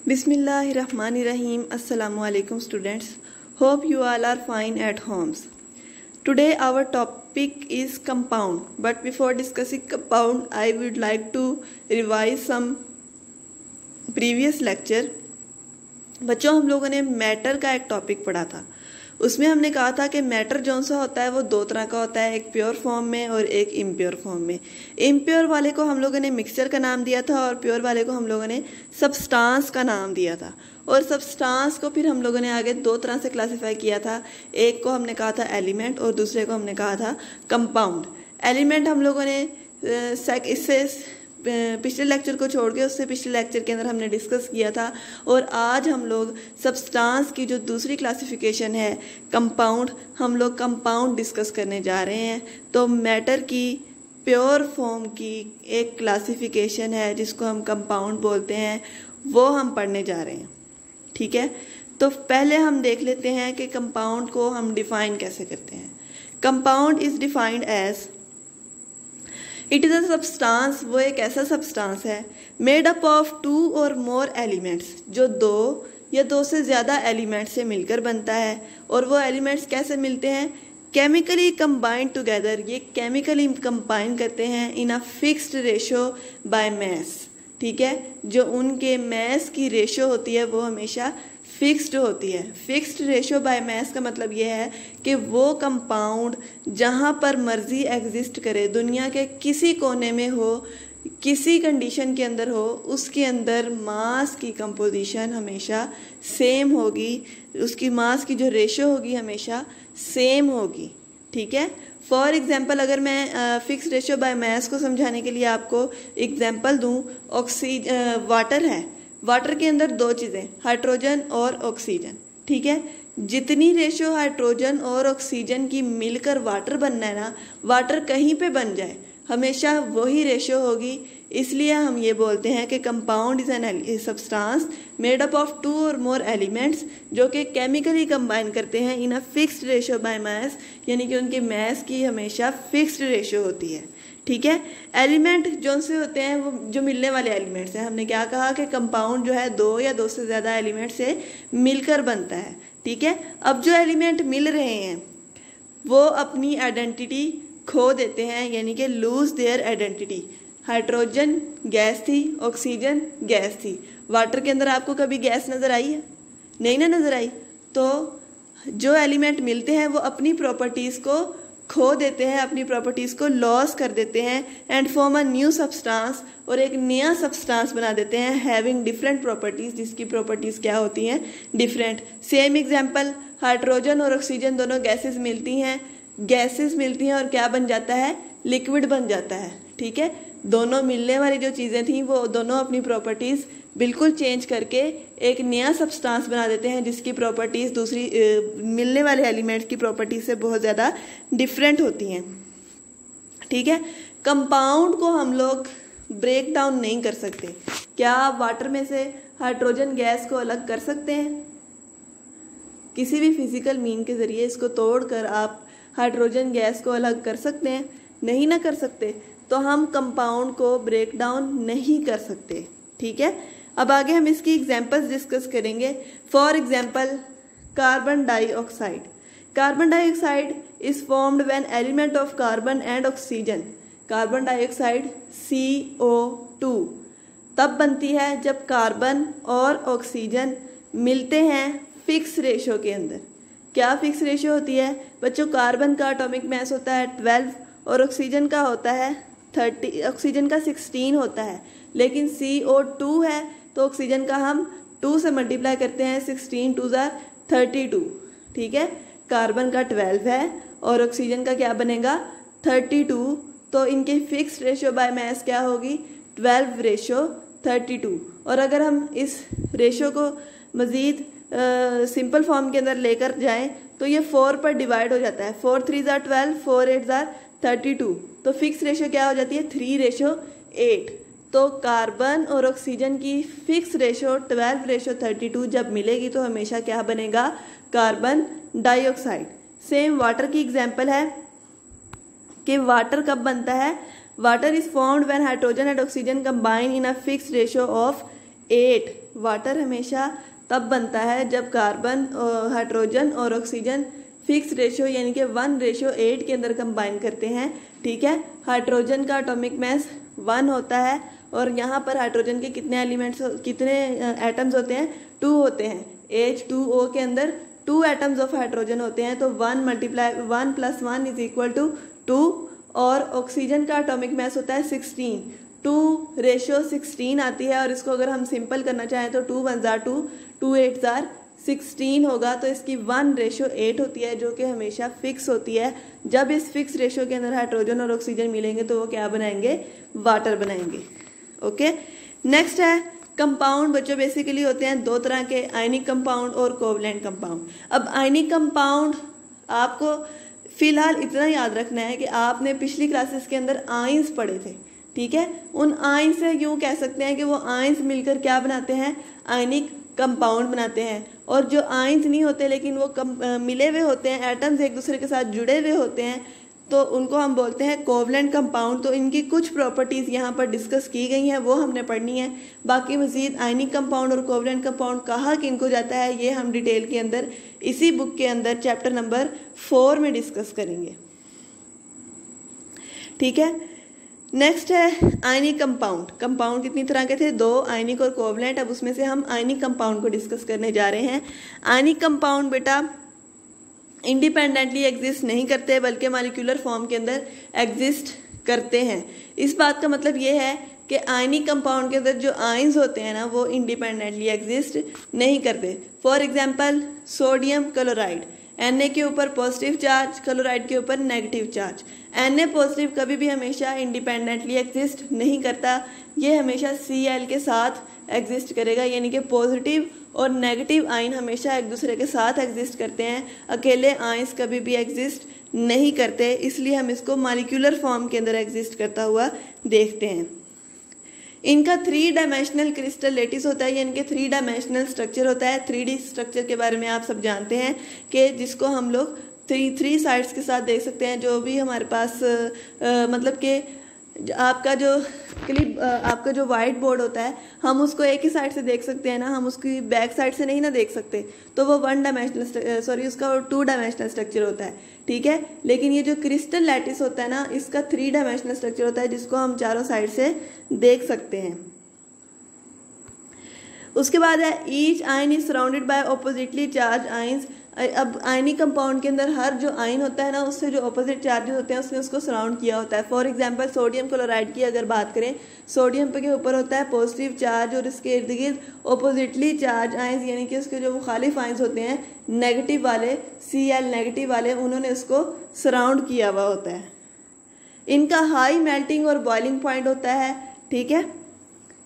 Bismillahirrahmanirrahim. Assalamu alaikum students. Hope you all are fine at homes. Today our topic is compound. But before discussing compound, I would like to revise some previous lecture. बच्चों, हम लोगों ने matter का एक topic पढ़ा था. उसमें हमने कहा था कि मैटर जौन सा होता है वो दो तरह का होता है, एक प्योर फॉर्म में और एक इम्प्योर फॉर्म में. इम्प्योर वाले को हम लोगों ने मिक्सचर का नाम दिया था और प्योर वाले को हम लोगों ने सब्सटेंस का नाम दिया था. और सब्सटेंस को फिर हम लोगों ने आगे दो तरह से क्लासिफाई किया था. एक को हमने कहा था एलिमेंट और दूसरे को हमने कहा था कंपाउंड. एलिमेंट हम लोगों ने इससे पिछले लेक्चर को छोड़ के उससे पिछले लेक्चर के अंदर हमने डिस्कस किया था. और आज हम लोग सब्सटेंस की जो दूसरी क्लासिफिकेशन है कंपाउंड, हम लोग कंपाउंड डिस्कस करने जा रहे हैं. तो मैटर की प्योर फॉर्म की एक क्लासिफिकेशन है जिसको हम कंपाउंड बोलते हैं, वो हम पढ़ने जा रहे हैं. ठीक है, तो पहले हम देख लेते हैं कि कंपाउंड को हम डिफाइन कैसे करते हैं. Compound is defined as it is a substance. वो एक ऐसा सब्सटेंस है made up of two or more elements, जो दो या दो से ज़्यादा एलिमेंट्स से मिलकर बनता है. और वो एलिमेंट्स कैसे मिलते हैं? Chemically combined together. ये केमिकली कंबाइन करते हैं in a fixed ratio by mass. ठीक है, जो उनके मैस की रेशो होती है वो हमेशा फिक्स्ड होती है. फिक्स्ड रेशो बाय मैस का मतलब ये है कि वो कंपाउंड जहाँ पर मर्जी एग्जिस्ट करे, दुनिया के किसी कोने में हो, किसी कंडीशन के अंदर हो, उसके अंदर मास की कंपोजिशन हमेशा सेम होगी. उसकी मास की जो रेशो होगी हमेशा सेम होगी. ठीक है, फॉर एग्जाम्पल अगर मैं फिक्स रेशो बाय मैस को समझाने के लिए आपको एग्जाम्पल दूँ, वाटर है. वाटर के अंदर दो चीज़ें, हाइड्रोजन और ऑक्सीजन. ठीक है, जितनी रेशो हाइड्रोजन और ऑक्सीजन की मिलकर वाटर बनना है ना, वाटर कहीं पे बन जाए हमेशा वही रेशो होगी. इसलिए हम ये बोलते हैं कि compound is an substance made up of two or more elements जो कि केमिकली कंबाइन करते हैं in a fixed ratio by mass, यानी कि उनके मास की हमेशा फिक्स्ड रेशो होती है. ठीक है, एलिमेंट जो से होते हैं वो जो मिलने वाले एलिमेंट्स हैं. हमने क्या कहा कि कंपाउंड जो है दो या दो से ज़्यादा एलिमेंट से मिलकर बनता है. ठीक है, अब जो एलिमेंट मिल रहे हैं वो अपनी आइडेंटिटी खो देते हैं, यानी कि lose their identity. Hydrogen gas थी, ऑक्सीजन गैस थी. वाटर के अंदर आपको कभी गैस नज़र आई है? नहीं ना नज़र आई. तो जो एलिमेंट मिलते हैं वो अपनी प्रॉपर्टीज़ को खो देते हैं, अपनी प्रॉपर्टीज़ को लॉस कर देते हैं and form a new substance, और एक नया सब्सटेंस बना देते हैं हैविंग डिफरेंट प्रॉपर्टीज़, जिसकी प्रॉपर्टीज़ क्या होती हैं? डिफरेंट. सेम एग्जांपल, हाइड्रोजन और ऑक्सीजन दोनों गैसेस मिलती हैं और क्या बन जाता है? लिक्विड बन जाता है. ठीक है, दोनों मिलने वाली जो चीज़ें थी वो दोनों अपनी प्रॉपर्टीज़ बिल्कुल चेंज करके एक नया सब्सटेंस बना देते हैं जिसकी प्रॉपर्टीज़ दूसरी मिलने वाले एलिमेंट्स की प्रॉपर्टीज से बहुत ज़्यादा डिफरेंट होती हैं. ठीक है, कंपाउंड को हम लोग ब्रेक डाउन नहीं कर सकते. क्या आप वाटर में से हाइड्रोजन गैस को अलग कर सकते हैं? किसी भी फिजिकल मीन के ज़रिए इसको तोड़कर आप हाइड्रोजन गैस को अलग कर सकते हैं? नहीं ना कर सकते. तो हम कंपाउंड को ब्रेक डाउन नहीं कर सकते. ठीक है, अब आगे हम इसकी एग्जांपल्स डिस्कस करेंगे. For example, carbon dioxide. Carbon dioxide is formed when element of carbon and oxygen. Carbon dioxide CO2 तब बनती है जब कार्बन और ऑक्सीजन मिलते हैं फिक्स रेशो के अंदर. क्या फिक्स रेशो होती है बच्चों? कार्बन का एटॉमिक मास होता है 12 और ऑक्सीजन का होता है 30. ऑक्सीजन का 16 होता है, लेकिन CO2 है तो ऑक्सीजन का हम 2 से मल्टीप्लाई करते हैं, 16 2 ज़ा 32. ठीक है, कार्बन का 12 है और ऑक्सीजन का क्या बनेगा? 32. तो इनके फिक्स रेशो बाय मास क्या होगी? 12:32. और अगर हम इस रेशो को मज़ीद सिंपल फॉर्म के अंदर लेकर जाएं तो ये 4 पर डिवाइड हो जाता है. 4 3 ज़ा 12, 4 8 ज़ा 32. तो फिक्स रेशो क्या हो जाती है? 3:8. तो कार्बन और ऑक्सीजन की फिक्स रेशो 12:32 जब मिलेगी तो हमेशा क्या बनेगा? Carbon dioxide. सेम वाटर की एग्जांपल है कि वाटर कब बनता है? Water is formed when hydrogen and oxygen combine in a fix ratio of 8। Water हमेशा तब बनता है जब कार्बन, हाइड्रोजन और ऑक्सीजन फिक्स रेशियो यानी कि 1:8 के अंदर कंबाइन करते हैं। ठीक है, हाइड्रोजन का एटॉमिक मास 1 होता है और यहाँ पर हाइड्रोजन के कितने एटम्स होते हैं? 2 होते हैं। H2O के अंदर 2 एटम्स ऑफ हाइड्रोजन होते हैं, तो 1 + 1 = 2। और ऑक्सीजन का एटॉमिक मास होता है 16, 2:16 आती है। और इसको अगर हम सिंपल करना चाहें तो 2 × 1 = 2, 2 × 8 = 16 होगा। तो इसकी 1:8 होती है, जो कि हमेशा फिक्स होती है। जब इस फिक्स रेशियो के अंदर हाइड्रोजन और ऑक्सीजन मिलेंगे तो वो क्या बनाएंगे? वाटर बनाएंगे। ओके, नेक्स्ट है कंपाउंड। बच्चों बेसिकली होते हैं 2 तरह के, आयनिक कंपाउंड और कोवलेंट कंपाउंड। अब आयनिक कंपाउंड आपको फिलहाल इतना याद रखना है कि आपने पिछली क्लासेस के अंदर आयंस पढ़े थे। ठीक है, उन आयंस से यूं कह सकते हैं कि वो आयंस मिलकर क्या बनाते हैं? आयनिक कंपाउंड बनाते हैं। और जो आयंस नहीं होते लेकिन वो मिले हुए होते हैं, एटम्स एक दूसरे के साथ जुड़े हुए होते हैं, तो उनको हम बोलते हैं कोवलेंट कंपाउंड। तो इनकी कुछ प्रॉपर्टीज़ यहाँ पर डिस्कस की गई हैं, वो हमने पढ़नी है। बाकी मज़ीद आयनिक कंपाउंड और कोवलेंट कंपाउंड कहाँ किनको जाता है, ये हम डिटेल के अंदर इसी बुक के अंदर चैप्टर नंबर 4 में डिस्कस करेंगे। ठीक है, नेक्स्ट है आयनिक कंपाउंड। कंपाउंड कितनी तरह के थे? 2, आयनिक और कोवलेंट। अब उसमें से हम आयनिक कंपाउंड को डिस्कस करने जा रहे हैं। आयनिक कंपाउंड बेटा इंडिपेंडेंटली एग्जिस्ट नहीं करते बल्कि मॉलिक्यूलर फॉर्म के अंदर एग्जिस्ट करते हैं। इस बात का मतलब ये है कि आयनिक कंपाउंड के अंदर जो आयंस होते हैं ना, वो इंडिपेंडेंटली एग्जिस्ट नहीं करते। For example sodium chloride, Na के ऊपर पॉजिटिव चार्ज, क्लोराइड के ऊपर नेगेटिव चार्ज। Na पॉजिटिव कभी भी हमेशा इंडिपेंडेंटली एग्जिस्ट नहीं करता, ये हमेशा Cl के साथ एग्जिस्ट करेगा, यानी कि पॉजिटिव और नेगेटिव आयन हमेशा एक दूसरे के साथ एग्जिस्ट करते हैं। अकेले आयंस कभी भी एग्जिस्ट नहीं करते, इसलिए हम इसको मॉलिक्यूलर फॉर्म के अंदर एग्जिस्ट करता हुआ देखते हैं। इनका 3 डायमेंशनल क्रिस्टल लेटिस होता है, यानी कि 3 डायमेंशनल स्ट्रक्चर होता है। 3D स्ट्रक्चर के बारे में आप सब जानते हैं कि जिसको हम लोग 3 साइड्स के साथ देख सकते हैं। जो भी हमारे पास मतलब कि आपका जो वाइट बोर्ड होता है, हम उसको एक ही साइड से देख सकते हैं ना, हम उसकी बैक साइड से नहीं ना देख सकते, तो वो उसका 2 डायमेंशनल स्ट्रक्चर होता है। ठीक है, लेकिन ये जो क्रिस्टल लैटिस होता है ना, इसका 3 डायमेंशनल स्ट्रक्चर होता है, जिसको हम चारों साइड से देख सकते हैं। उसके बाद है each ion is surrounded by oppositely charge ions. अब आयनिक कंपाउंड के अंदर हर जो आयन होता है ना, उससे जो ऑपोजिट चार्जेस होते हैं उसने उसको सराउंड किया होता है। फॉर एग्जांपल सोडियम क्लोराइड की अगर बात करें, सोडियम के ऊपर होता है पॉजिटिव चार्ज और इसके इर्द गिर्द ऑपोजिटली चार्ज आयंस, यानी कि उसके जो मुखालिफ आयंस होते हैं नेगेटिव वाले, Cl नेगेटिव वाले, उन्होंने उसको सराउंड किया हुआ होता है। इनका हाई मेल्टिंग और बॉइलिंग पॉइंट होता है। ठीक है,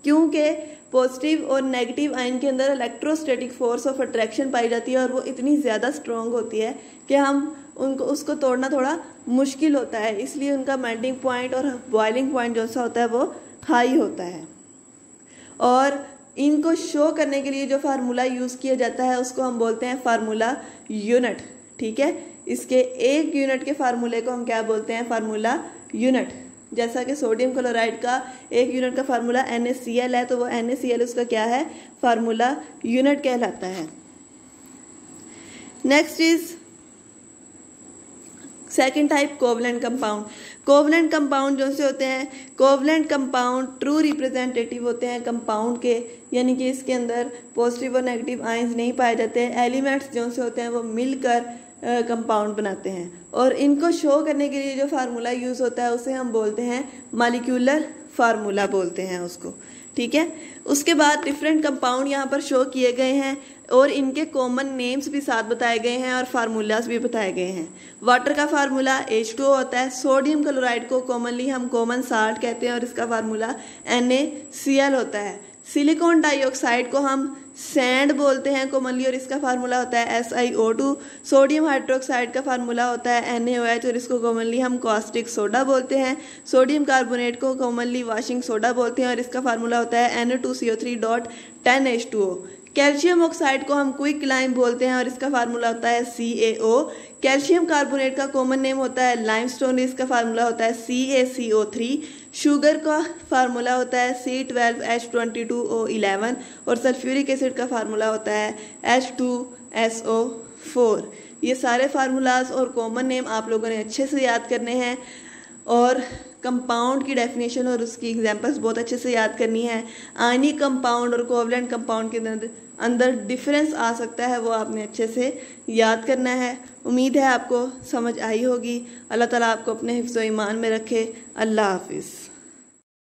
क्योंकि पॉजिटिव और नेगेटिव आयन के अंदर इलेक्ट्रोस्टैटिक फोर्स ऑफ अट्रैक्शन पाई जाती है और वो इतनी ज़्यादा स्ट्रॉन्ग होती है कि उसको तोड़ना थोड़ा मुश्किल होता है, इसलिए उनका मेल्टिंग पॉइंट और बॉइलिंग पॉइंट जो सा होता है वो हाई होता है। और इनको शो करने के लिए जो फार्मूला यूज़ किया जाता है उसको हम बोलते हैं फार्मूला यूनिट। ठीक है, इसके 1 यूनिट के फार्मूले को हम क्या बोलते हैं? Formula unit. जैसा कि सोडियम क्लोराइड का 1 यूनिट का फार्मूला NaCl है, तो वो NaCl उसका क्या है? फार्मूला यूनिट कहलाता है। Next is second type covalent compound. Covalent compound जो से होते हैं, कोवलेंट कंपाउंड ट्रू रिप्रेजेंटेटिव होते हैं कंपाउंड के, यानी कि इसके अंदर पॉजिटिव और नेगेटिव आयंस नहीं पाए जाते। एलिमेंट्स जो से होते हैं वो मिलकर कंपाउंड बनाते हैं और इनको शो करने के लिए जो फार्मूला यूज़ होता है उसे हम बोलते हैं मॉलिक्यूलर फार्मूला बोलते हैं उसको। ठीक है, उसके बाद डिफरेंट कंपाउंड यहाँ पर शो किए गए हैं और इनके कॉमन नेम्स भी साथ बताए गए हैं और फार्मूलाज भी बताए गए हैं। वाटर का फार्मूला H2O होता है। सोडियम क्लोराइड को कॉमनली हम कॉमन साल्ट कहते हैं और इसका फार्मूला NaCl होता है। सिलिकॉन डाइऑक्साइड को हम सैंड बोलते हैं कॉमनली और इसका फार्मूला होता है SiO2। सोडियम हाइड्रोक्साइड का फार्मूला होता है NaOH और इसको कॉमनली हम कॉस्टिक सोडा बोलते हैं। सोडियम कार्बोनेट को कॉमनली वॉशिंग सोडा बोलते हैं और इसका फार्मूला होता है Na2CO3.10H2O। कैल्शियम ऑक्साइड को हम क्विक लाइम बोलते हैं और इसका फार्मूला होता है CaO। कैल्शियम कार्बोनेट का कॉमन नेम होता है लाइमस्टोन, इसका फार्मूला होता है CaCO3। शुगर का फार्मूला होता है C12H22O11 और सल्फ्यूरिक एसिड का फार्मूला होता है H2SO4। ये सारे फार्मूलाज और कॉमन नेम आप लोगों ने अच्छे से याद करने हैं और कंपाउंड की डेफिनेशन और उसकी एग्जांपल्स बहुत अच्छे से याद करनी है। आयनिक कंपाउंड और कोवलेंट कंपाउंड के अंदर डिफरेंस आ सकता है, वो आपने अच्छे से याद करना है। उम्मीद है आपको समझ आई होगी। अल्लाह ताला आपको अपने हिफ्ज़ व ईमान में रखे। अल्लाह हाफिज़।